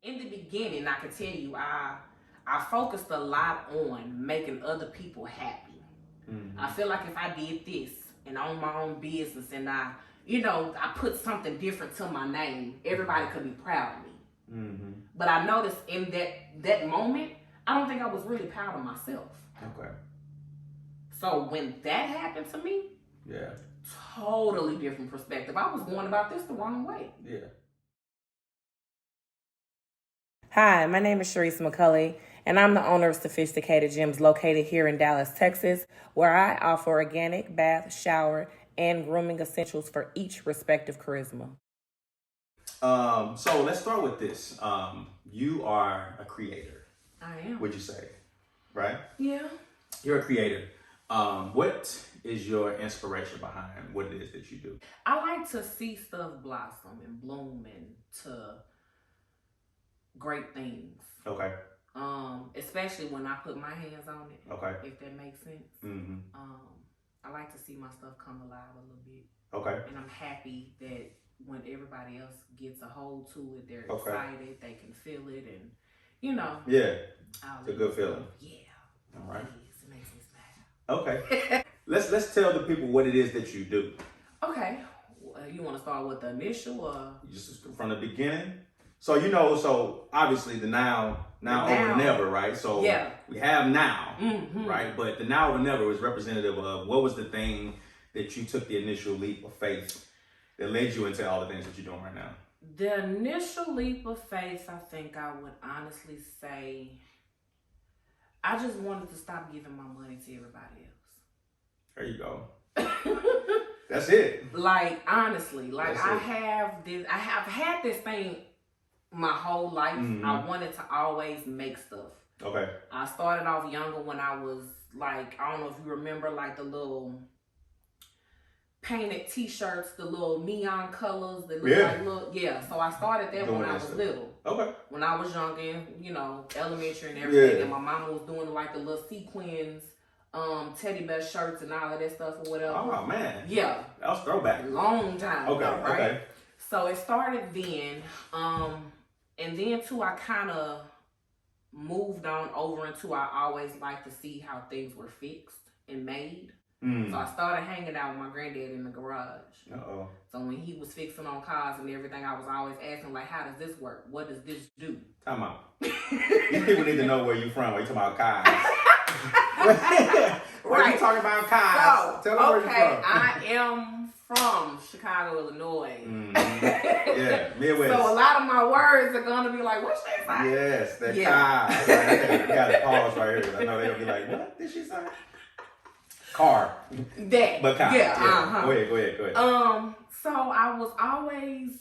In the beginning, I can tell you, I focused a lot on making other people happy. I feel like if I did this and own my own business and I put something different to my name, everybody could be proud of me. But I noticed in that moment, I don't think I was really proud of myself. Okay. So when that happened to me, totally different perspective. I was going about this the wrong way. Yeah. Hi, my name is Sharice McCulley, and I'm the owner of Sefistikated Gemz located here in Dallas, Texas, where I offer organic bath, shower, and grooming essentials for each respective charisma. So let's start with this. You are a creator. I am. Would you say? Right? Yeah. You're a creator. What is your inspiration behind what it is that you do? I like to see stuff blossom and bloom into great things. Okay. Especially when I put my hands on it. Okay. If that makes sense. I like to see my stuff come alive a little bit. Okay. And I'm happy that when everybody else gets a hold to it, they're excited, they can feel it, and Yeah. It's a good feeling. Yeah. All right. It makes me smile. Okay. Let's tell the people what it is that you do. Okay. You want to start with the initial or just from the beginning? So so obviously the now over never, right? So we have now, right? But the now or never is representative of what was the thing that you took the initial leap of faith that led you into all the things that you're doing right now? The initial leap of faith, I think I would honestly say, I just wanted to stop giving my money to everybody else. There you go. That's it. Like, honestly, like I have had this thing my whole life. I wanted to always make stuff. Okay. I started off younger when I was like, I don't know if you remember, like the little painted t-shirts, the little neon colors that look like so I started that when I was little. Okay. When I was young and elementary and everything, and my mama was doing like the little sequins teddy bear shirts and all of that stuff or whatever. Oh man. Yeah. That was throwback. Long time ago, right? Okay. So it started then. And then too, I kind of moved on over into I always liked to see how things were fixed and made. So I started hanging out with my granddad in the garage. So when he was fixing on cars and everything, I was always asking, like, how does this work? What does this do? Time out. These people need to know where you're from. Are you talking about cars? Why are you talking about cars? So, tell them where you're from. I am from Chicago, Illinois. Yeah, Midwest. So a lot of my words are going to be like, what's she saying? Yes, that cars. Right, you got to pause right here. I know they'll be like, what did she say? Car. That. But car. Yeah. Go ahead. So I was always,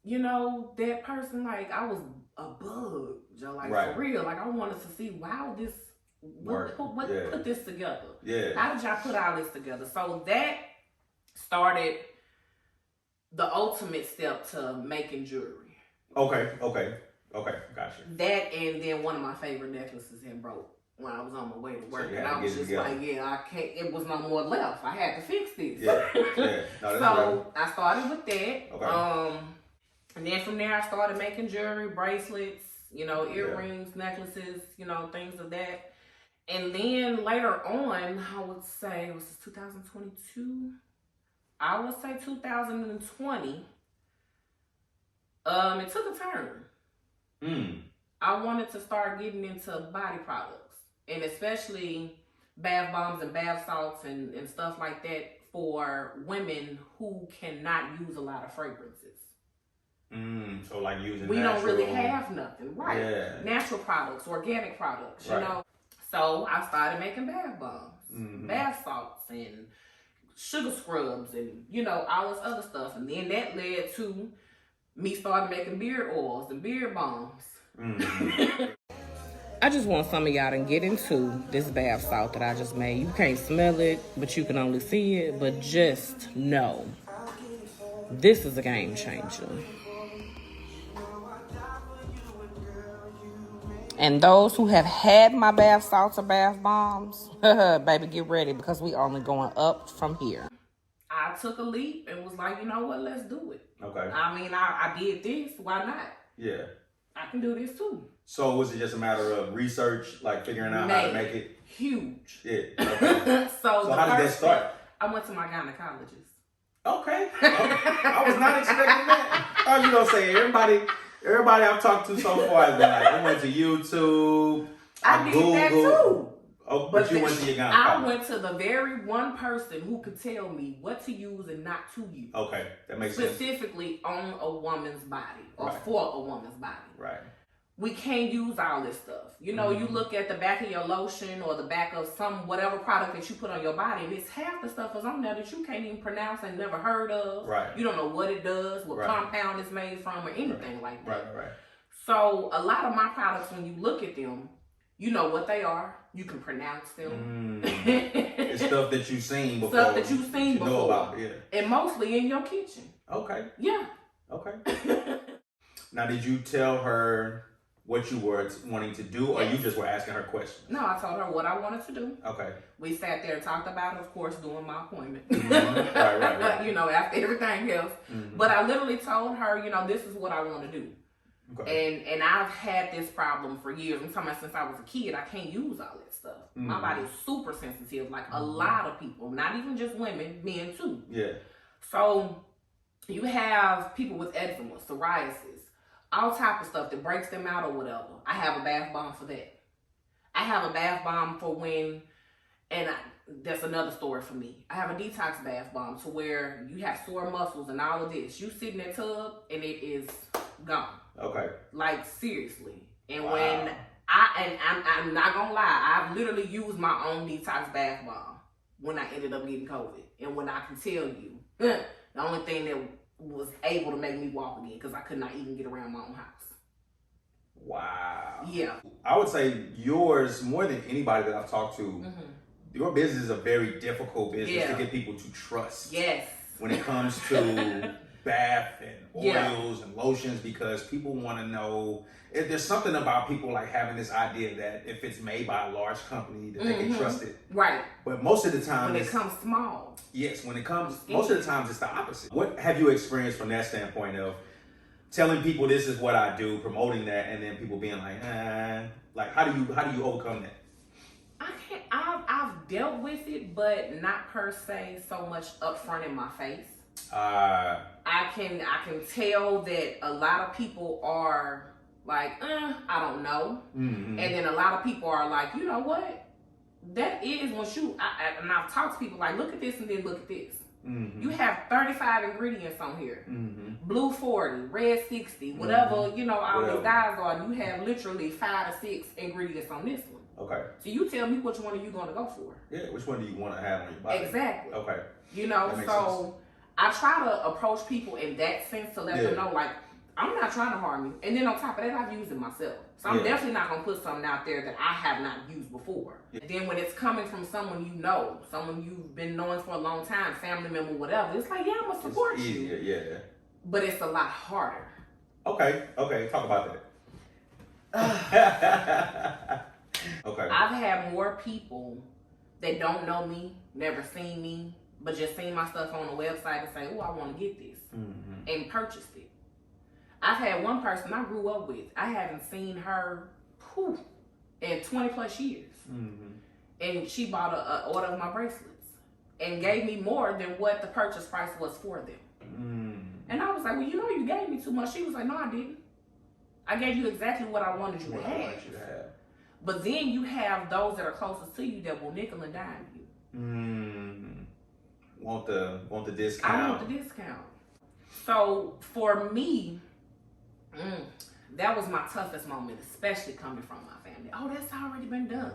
that person, like, I was a bug, Joe, like, for real. Like, I wanted to see, wow, this, what put this together? Yeah. How did y'all put all this together? So that started the ultimate step to making jewelry. Okay, gotcha. That, and then one of my favorite necklaces had broke when I was on my way to work. So and I was just like, I can't, it was no more left. I had to fix this. Yeah. No, so I started with that. Okay. And then from there I started making jewelry, bracelets, earrings, necklaces, things of that. And then later on, I would say, was this 2022? I would say 2020. It took a turn. I wanted to start getting into body products, and especially bath bombs and bath salts and stuff like that for women who cannot use a lot of fragrances. So like using we natural... don't really have nothing, right? Yeah. Natural products, organic products, you know. So I started making bath bombs, bath salts, and sugar scrubs, and all this other stuff. And then that led to me starting making beard oils and beard bombs. I just want some of y'all to get into this bath salt that I just made. You can't smell it, but you can only see it. But just know, this is a game changer. And those who have had my bath salts or bath bombs, baby, get ready, because we only going up from here. I took a leap and was like, you know what, let's do it. Okay. I mean, I did this, why not? Yeah. I can do this too. So was it just a matter of research, like figuring out how to make it? Huge. Yeah. Okay. So how did that start? I went to my gynecologist. Okay. I was not expecting that. I was gonna say everybody I've talked to so far has been like, I went to YouTube. I did that too. Oh, but you went to your gynecologist. I went to the very one person who could tell me what to use and not to use. Okay, that makes sense. Specifically on a woman's body or for a woman's body. Right. We can't use all this stuff. You know, you look at the back of your lotion or the back of some whatever product that you put on your body, and it's half the stuff is on there that you can't even pronounce and never heard of. Right. You don't know what it does, what compound it's made from, or anything like that. Right. So a lot of my products, when you look at them, you know what they are. You can pronounce them. It's stuff that you've seen before. Stuff that you've seen before. Know about, yeah. And mostly in your kitchen. Okay. Yeah. Okay. Now, did you tell her what you were wanting to do, or you just were asking her questions? No, I told her what I wanted to do. Okay. We sat there and talked about it, of course, doing my appointment. Right. You know, after everything else. But I literally told her, you know, this is what I want to do. Okay. And I've had this problem for years. I'm talking about since I was a kid. I can't use all that stuff. My body is super sensitive, like a lot of people, not even just women, men too. Yeah. So you have people with eczema, psoriasis, all type of stuff that breaks them out or whatever. I have a bath bomb for that. I have a bath bomb for when, that's another story for me. I have a detox bath bomb to where you have sore muscles and all of this. You sit in that tub and it is gone. Okay. Like seriously. And when I'm not gonna lie, I've literally used my own detox bath bomb when I ended up getting COVID. And when I can tell you, the only thing that was able to make me walk again, because I could not even get around my own house. Wow. Yeah. I would say yours, more than anybody that I've talked to, your business is a very difficult business to get people to trust. Yes. When it comes to bath and oils and lotions, because people want to know, if there's something about people like having this idea that if it's made by a large company that they can trust it. Right. But most of the time when it comes small. Yes, when it comes, most of the times it's the opposite. What have you experienced from that standpoint of telling people this is what I do, promoting that, and then people being like, like how do you overcome that? I've dealt with it, but not per se so much upfront in my face. I can tell that a lot of people are like, I don't know. And then a lot of people are like, you know what? That is when and I've talked to people like, look at this and then look at this. You have 35 ingredients on here. Blue 40, red 60, whatever, you know, all these guys are. You have literally 5 to 6 ingredients on this one. Okay. So you tell me which one are you going to go for? Yeah, which one do you want to have on your body? Exactly. Okay. You know, so sense. I try to approach people in that sense to let them know, like, I'm not trying to harm you. And then on top of that, I've used it myself. So I'm definitely not going to put something out there that I have not used before. And then when it's coming from someone you know, someone you've been knowing for a long time, family member, whatever, it's like, I'm going to support you. Yeah. But it's a lot harder. Okay. Talk about that. Okay. I've had more people that don't know me, never seen me, but just seen my stuff on the website and say, I want to get this, and purchased it. I've had one person I grew up with. I haven't seen her in 20 plus years. And she bought an order of my bracelets and gave me more than what the purchase price was for them. And I was like, well, you know, you gave me too much. She was like, no, I didn't. I gave you exactly what I wanted you to have. But then you have those that are closest to you that will nickel and dime you. Want the discount? I want the discount. So for me, that was my toughest moment, especially coming from my family. Oh, that's already been done.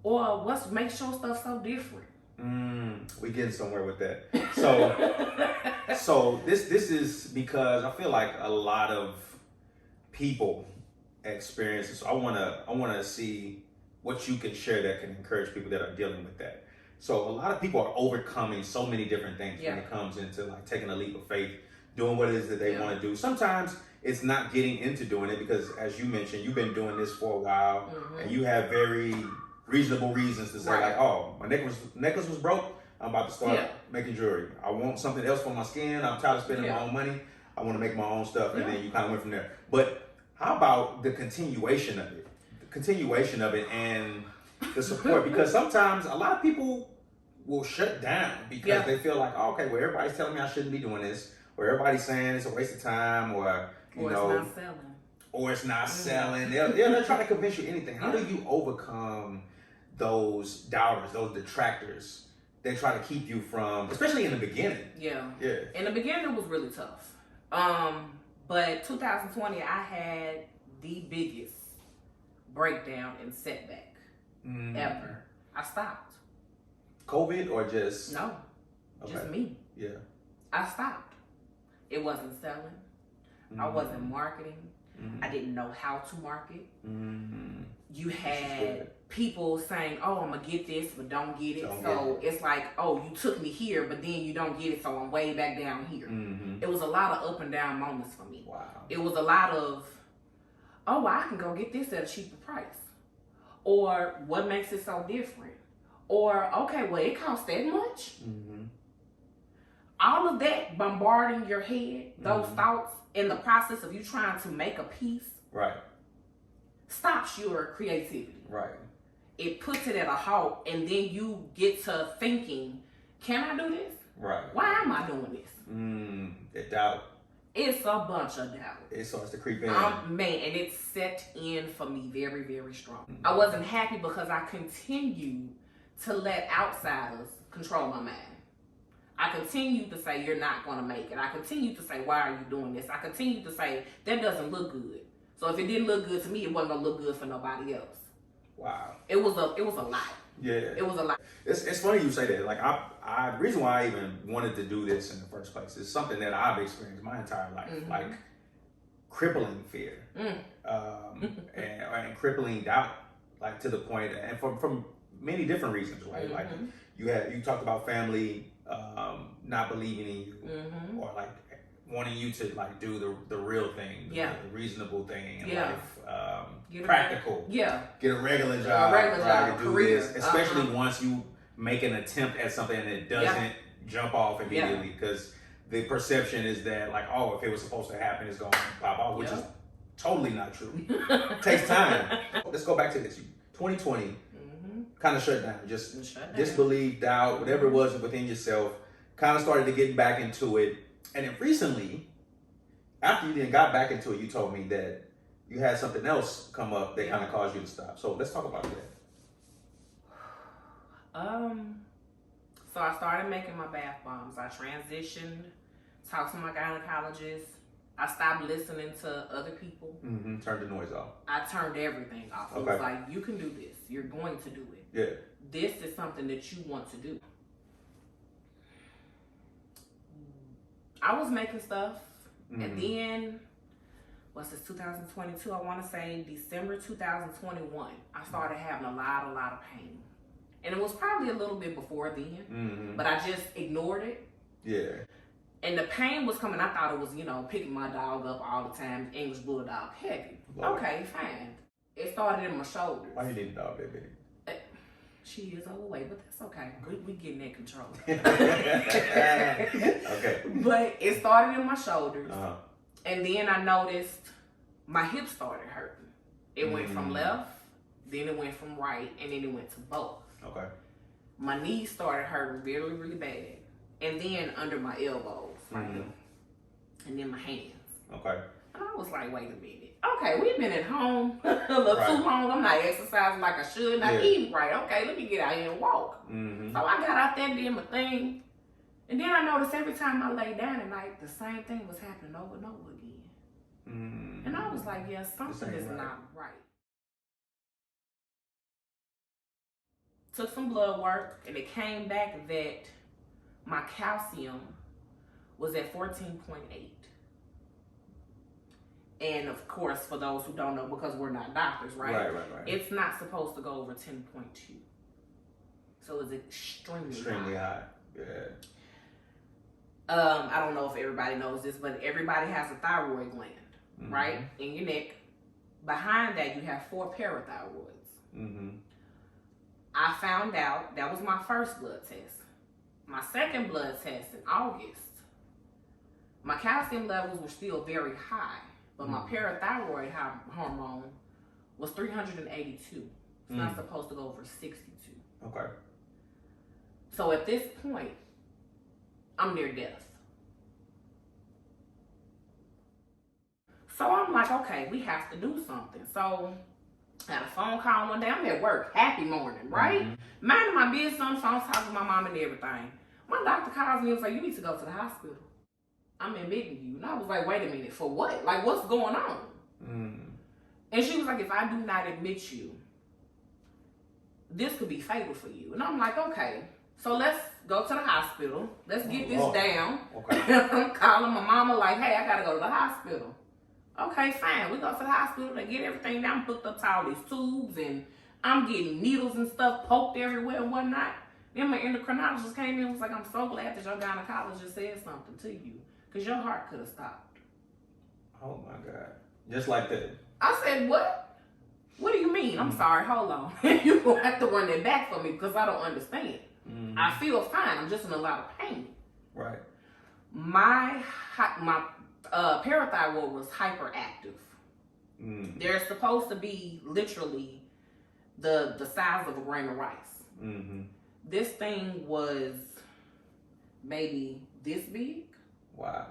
Or what's make sure stuff so different? We getting somewhere with that. So this is because I feel like a lot of people experience this. So I wanna see what you can share that can encourage people that are dealing with that. So a lot of people are overcoming so many different things when it comes into like taking a leap of faith, doing what it is that they want to do. Sometimes it's not getting into doing it because, as you mentioned, you've been doing this for a while and you have very reasonable reasons to say like, oh, my necklace was broke. I'm about to start making jewelry. I want something else for my skin. I'm tired of spending my own money. I want to make my own stuff. And then you kind of went from there. But How about the continuation of it? And the support, because sometimes a lot of people will shut down because they feel like, oh, okay, well, everybody's telling me I shouldn't be doing this, or everybody's saying it's a waste of time, or you know, it's not selling. Or it's not selling. They're trying to convince you anything. How do you overcome those doubters, those detractors that try to keep you from, especially in the beginning? Yeah. In the beginning, it was really tough. But 2020, I had the biggest breakdown and setback ever. I stopped. COVID or just? No, just me. Yeah. I stopped. It wasn't selling. I wasn't marketing. I didn't know how to market. You had people saying, oh, I'm going to get this, but don't get it. It's like, oh, you took me here, but then you don't get it, so I'm way back down here. It was a lot of up and down moments for me. Wow. It was a lot of, oh, I can go get this at a cheaper price. Or what makes it so different? Or, okay, well, it costs that much? All of that bombarding your head, those thoughts, in the process of you trying to make a piece, stops your creativity. It puts it at a halt, and then you get to thinking, can I do this? Why am I doing this? The doubt. It's a bunch of doubt. It starts to creep in. Man, and it set in for me very, very strong. I wasn't happy because I continued to let outsiders control my mind. I continued to say, you're not going to make it. I continued to say, why are you doing this? I continued to say, that doesn't look good. So if it didn't look good to me, it wasn't going to look good for nobody else. Wow. It was a lot. Yeah. It was a lot. It's funny you say that. Like, the reason why I even wanted to do this in the first place is something that I've experienced my entire life. Like, crippling fear. And crippling doubt. Like, to the point, and from many different reasons, right? Like, you talked about family not believing in you, or like wanting you to like do the real thing, the reasonable thing in life, practical, get a regular job, do career. this, especially once you make an attempt at something and it doesn't jump off immediately, because the perception is that like, oh, if it was supposed to happen, it's going to pop off, which is totally not true. It takes time. Let's go back to this. 2020. Kind of shut down, just disbelief, doubt, whatever it was within yourself, kind of started to get back into it. And then recently, after you then got back into it, you told me that you had something else come up that kind of caused you to stop. So let's talk about that. So I started making my bath bombs. I transitioned, talked to my gynecologist. I stopped listening to other people. Turned the noise off. I turned everything off. It was like, you can do this. You're going to do it. This is something that you want to do. I was making stuff. And then, what's this, 2022? I want to say December 2021. I started having a lot of pain. And it was probably a little bit before then. But I just ignored it. And the pain was coming. I thought it was, picking my dog up all the time, English Bulldog, heavy. Lord. Okay, fine. It started in my shoulders. Why you need a dog that big? She is overweight, but that's okay. We getting that control. Okay. But it started in my shoulders. And then I noticed my hips started hurting. It went from left, then it went from right, and then it went to both. My knees started hurting really, really bad. And then under my elbows, right here. And then my hands. And I was like, wait a minute. Okay, we've been at home a little too long. I'm not exercising like I should. Not eating right. Okay, let me get out here and walk. So I got out there, did my thing. And then I noticed every time I lay down at night, the same thing was happening over and over again. And I was like, yeah, something is not right. Took some blood work, and it came back that my calcium was at 14.8. And of course, for those who don't know, because we're not doctors, right? It's not supposed to go over 10.2. So it's extremely high. I don't know if everybody knows this, but everybody has a thyroid gland, right? In your neck. Behind that, you have 4 parathyroids. I found out, that was my first blood test. My second blood test in August, my calcium levels were still very high, but my parathyroid hormone was 382. It's not supposed to go over 62. Okay. So at this point, I'm near death. So I'm like, okay, we have to do something. So I had a phone call one day. I'm at work, happy morning, right? Minding my business on the phone, talking to my mom and everything. My doctor calls me and was like, you need to go to the hospital. I'm admitting you. And I was like, wait a minute, for what? Like, what's going on? And she was like, if I do not admit you, this could be fatal for you. And I'm like, okay, so let's go to the hospital. Let's get this down. Okay. I'm calling my mama like, hey, I got to go to the hospital. Okay, fine. We go to the hospital. They get everything down, hooked up to all these tubes, and I'm getting needles and stuff poked everywhere and whatnot. Then my endocrinologist came in and was like, I'm so glad that your gynecologist said something to you, because your heart could have stopped. Oh, my God. Just like that. I said, what? What do you mean? I'm sorry, hold on. You're going to have to run that back for me because I don't understand. I feel fine. I'm just in a lot of pain. Right. My parathyroid was hyperactive. They're supposed to be literally the size of a grain of rice. This thing was maybe this big. Wow.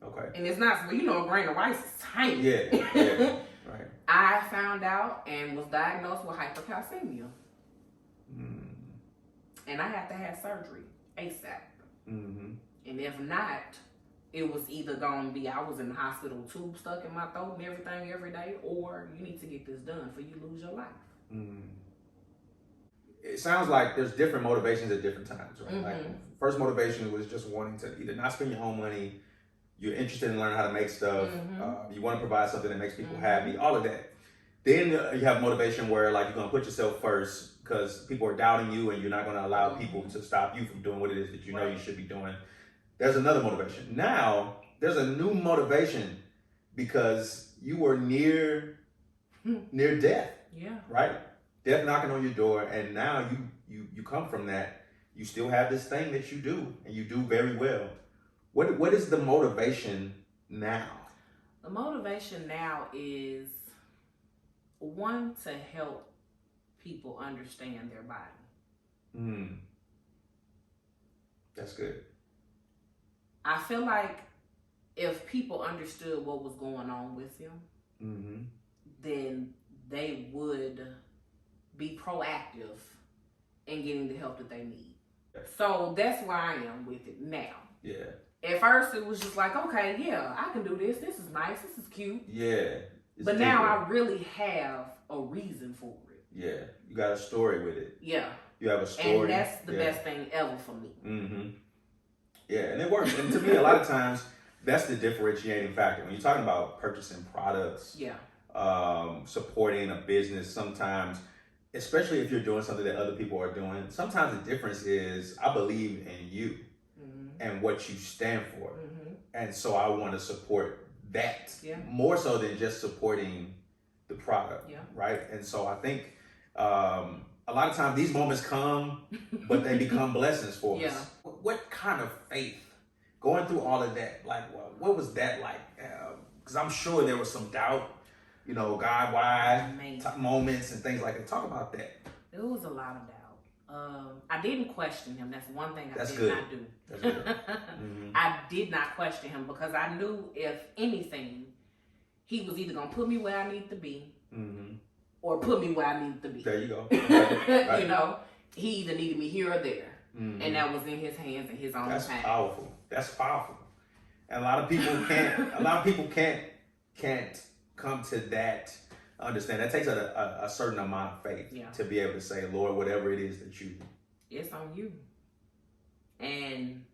Okay. And it's not, a grain of rice is tiny. Yeah. Right. I found out and was diagnosed with hypercalcemia. And I had to have surgery ASAP. And if not, it was either going to be I was in the hospital, tube stuck in my throat and everything every day, or you need to get this done for you lose your life. It sounds like there's different motivations at different times, right? Like first motivation was just wanting to either not spend your own money, you're interested in learning how to make stuff, you want to provide something that makes people happy, all of that. Then you have motivation where like you're going to put yourself first because people are doubting you and you're not going to allow people to stop you from doing what it is that you know you should be doing. There's another motivation. Now, there's a new motivation because you were near death. Yeah. Right? Death knocking on your door, and now you come from that. You still have this thing that you do, and you do very well. What is the motivation now? The motivation now is one, to help people understand their body. That's good. I feel like if people understood what was going on with them, then they would be proactive in getting the help that they need. So that's where I am with it now. Yeah. At first it was just like, okay, yeah, I can do this. This is nice. This is cute. Yeah. But now I really have a reason for it. Yeah. You got a story with it. Yeah. You have a story. And that's the best thing ever for me. Yeah, and it works. And to me, a lot of times, that's the differentiating factor. When you're talking about purchasing products, supporting a business, sometimes, especially if you're doing something that other people are doing, sometimes the difference is I believe in you and what you stand for. And so I want to support that more so than just supporting the product, right? And so I think a lot of times these moments come, but they become blessings for us. What kind of faith, going through all of that, like what was that like? Because I'm sure there was some doubt, God, why moments and things like that. Talk about that. There was a lot of doubt. I didn't question him. That's one thing I did not do. That's good. I did not question him because I knew if anything, he was either going to put me where I need to be or put me where I need to be. There you go. Right. He either needed me here or there. And that was in his hands and his own time. That's powerful. And a lot of people can't come to that understand. That takes a certain amount of faith to be able to say, Lord, whatever it is that you do. It's on you. And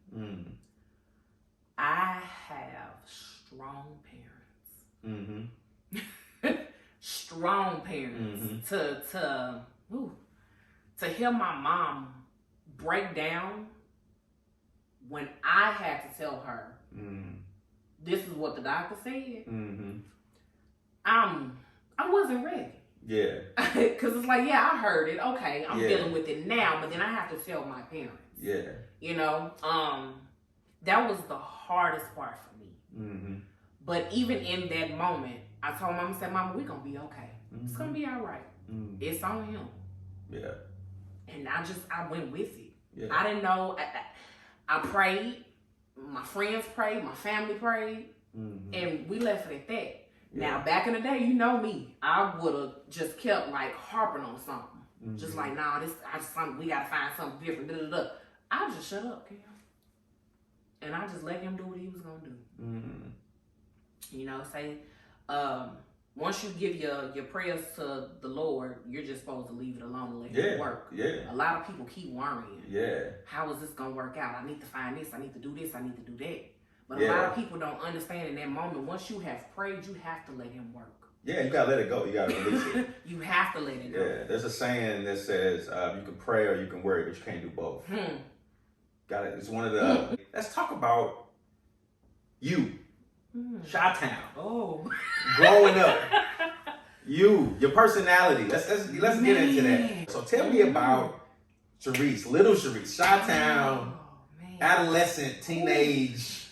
I have strong parents. Strong parents to hear my mom break down when I had to tell her this is what the doctor said. I wasn't ready. Yeah. Because it's like, I heard it. Okay, I'm dealing with it now, but then I have to tell my parents. Yeah. That was the hardest part for me. But even in that moment, I told Mama, I said, Mama, we're going to be okay. It's going to be all right. It's on him. Yeah. And I went with it. Yeah. I didn't know. I prayed. My friends prayed. My family prayed. And we left it at that. Yeah. Now, back in the day, you know me. I would have just kept like harping on something. Just like, nah, we got to find something different. Da, da, da. I just shut up, Cam. And I just let him do what he was going to do. You know, say, once you give your prayers to the Lord, you're just supposed to leave it alone and let Him work. Yeah. A lot of people keep worrying. Yeah. How is this going to work out? I need to find this. I need to do this. I need to do that. But a lot of people don't understand in that moment. Once you have prayed, you have to let Him work. Yeah, you got to let it go. You got to release it. You have to let it go. Yeah, there's a saying that says you can pray or you can worry, but you can't do both. Got it. It's one of the... Let's talk about you. Chi-Town. Oh. Growing up. Your personality. Let's get into that. So tell me about Sharice, little Sharice, Chi-Town, adolescent, teenage.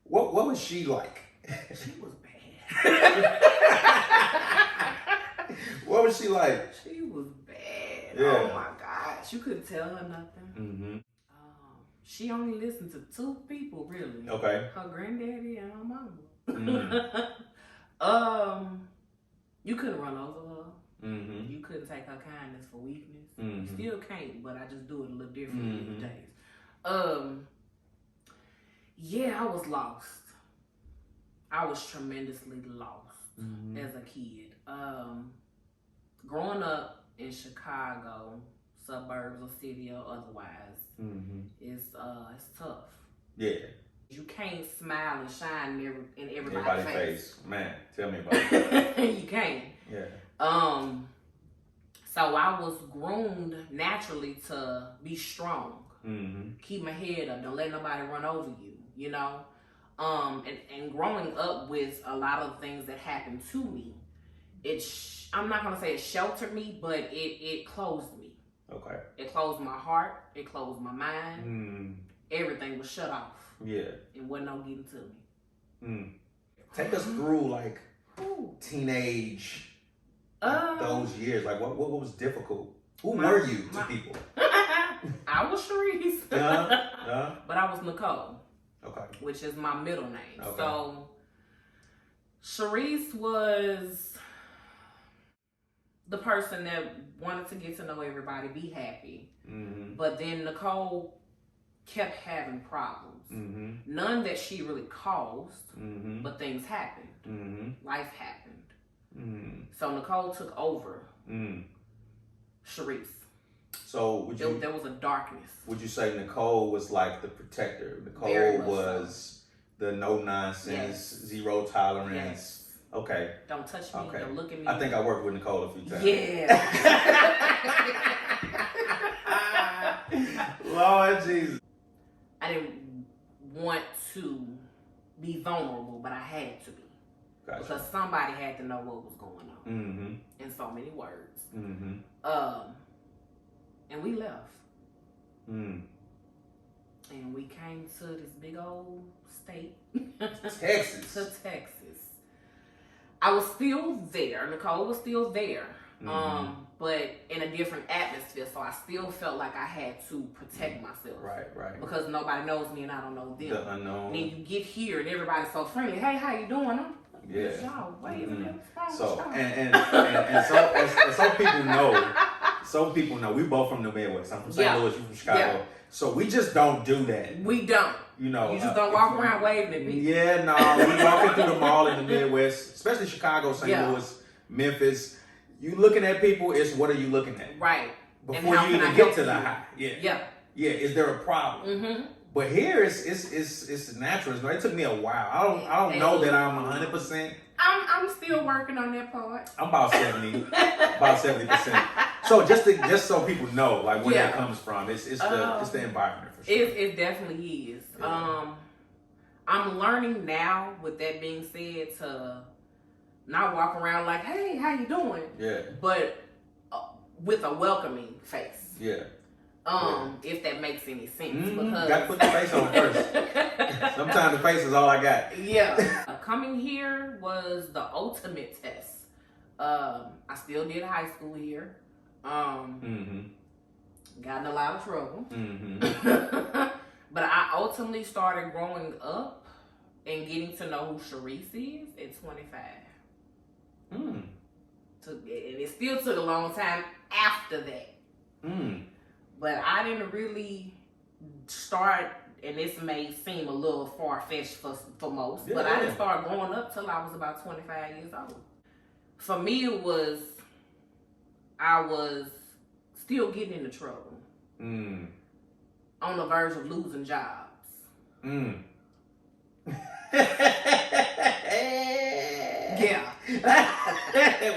What was she like? She was bad. What was she like? She was bad. Yeah. Oh my gosh. You couldn't tell her nothing. She only listened to two people, really. Okay. Her granddaddy and her mama. You couldn't run over her. You couldn't take her kindness for weakness. You still can't, but I just do it a little differently these days. Yeah, I was lost. I was tremendously lost as a kid. Growing up in Chicago, suburbs or city or otherwise, it's tough. Yeah. You can't smile and shine in everybody's face. Man, tell me about it. You can't. Yeah. So I was groomed naturally to be strong. Keep my head up. Don't let nobody run over you. You know. And growing up with a lot of things that happened to me, I'm not gonna say it sheltered me, but it closed me. Okay. It closed my heart. It closed my mind. Everything was shut off. Yeah. It wasn't no getting to me. Take us through like teenage, those years. Like what was difficult? Who were you to people? I was Sharice. But I was Nicole. Okay. Which is my middle name. Okay. So Sharice was the person that wanted to get to know everybody, be happy. But then Nicole kept having problems. None that she really caused, but things happened. Life happened. So Nicole took over Sharice. So there was a darkness. Would you say Nicole was like the protector? Nicole was the no nonsense, zero tolerance. Yes. Okay. Don't touch me. Okay. Don't look at me. I think I worked with Nicole a few times. Yeah. Lord Jesus. I didn't want to be vulnerable, but I had to be. Gotcha. Because somebody had to know what was going on. In so many words. And we left. And we came to this big old state. Texas. To Texas. I was still there. Nicole was still there. But in a different atmosphere. So I still felt like I had to protect myself. Right. Because nobody knows me and I don't know them. The unknown. And then you get here and everybody's so friendly. Hey, how you doing? Yeah. Y'all, wait a minute. So and some people know, we both from the Midwest. I'm from St. Louis, you from Chicago. Yeah. So we just don't do that. We don't. You know. You just don't walk around waving at me. Yeah, no. We walking through the mall in the Midwest, especially Chicago, St. Louis, Memphis. You looking at people, it's what are you looking at? Right. Before you even get to the high. Yeah. Is there a problem? But here it's natural. It took me a while. I don't know that I'm 100%. I'm still working on that part. I'm about 70%. So just so people know like where that comes from, it's the environment for sure. It definitely is. Yeah. I'm learning now. With that being said, to not walk around like, hey, how you doing? Yeah. But with a welcoming face. Yeah. If that makes any sense. Because because you gotta put the face on first. Sometimes the face is all I got. Yeah. Coming here was the ultimate test. I still did high school here. Got in a lot of trouble. But I ultimately started growing up and getting to know who Sharice is at 25. And it still took a long time after that. But I didn't really start, and this may seem a little far-fetched for most, but I didn't start growing up till I was about 25 years old. For me, I was still getting into trouble. On the verge of losing jobs. Yeah.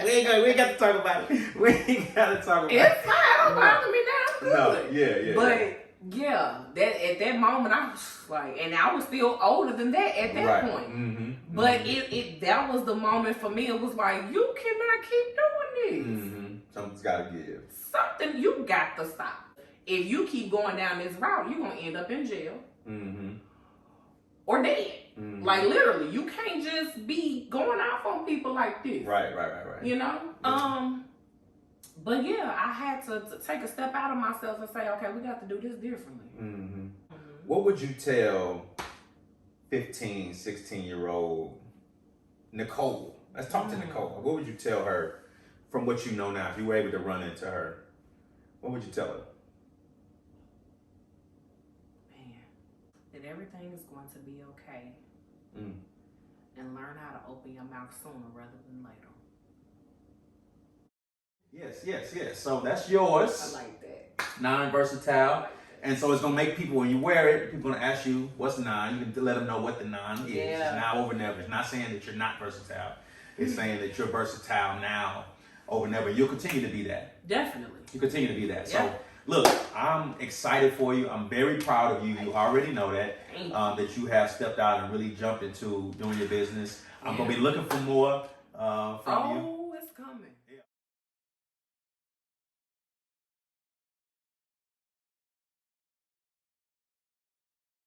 we ain't got to talk about it. We ain't got to talk about it. It's fine. Don't bother me now. No, yeah. But yeah, that at that moment I was like, and I was still older than that at that point. But that was the moment for me. It was like, you cannot keep doing this. Something's got to give. Something you got to stop. If you keep going down this route, you're gonna end up in jail or dead. Like literally, you can't just be going off on people like this. Right. You know? But yeah, I had to take a step out of myself and say, okay, we got to do this differently. What would you tell 15, 16-year-old Nicole? Let's talk to Nicole. What would you tell her from what you know now? If you were able to run into her, what would you tell her? That everything is going to be okay. And learn how to open your mouth sooner rather than later. Yes. So that's yours. I like that. Non-versatile. Like that. And so it's going to make people, when you wear it, people going to ask you, what's the non? You can let them know what the non is. It's now over never. It's not saying that you're not versatile. It's saying that you're versatile now over never. You'll continue to be that. Definitely. You continue to be that. So look, I'm excited for you. I'm very proud of you. You already know that. That you have stepped out and really jumped into doing your business. I'm going to be looking for more from you.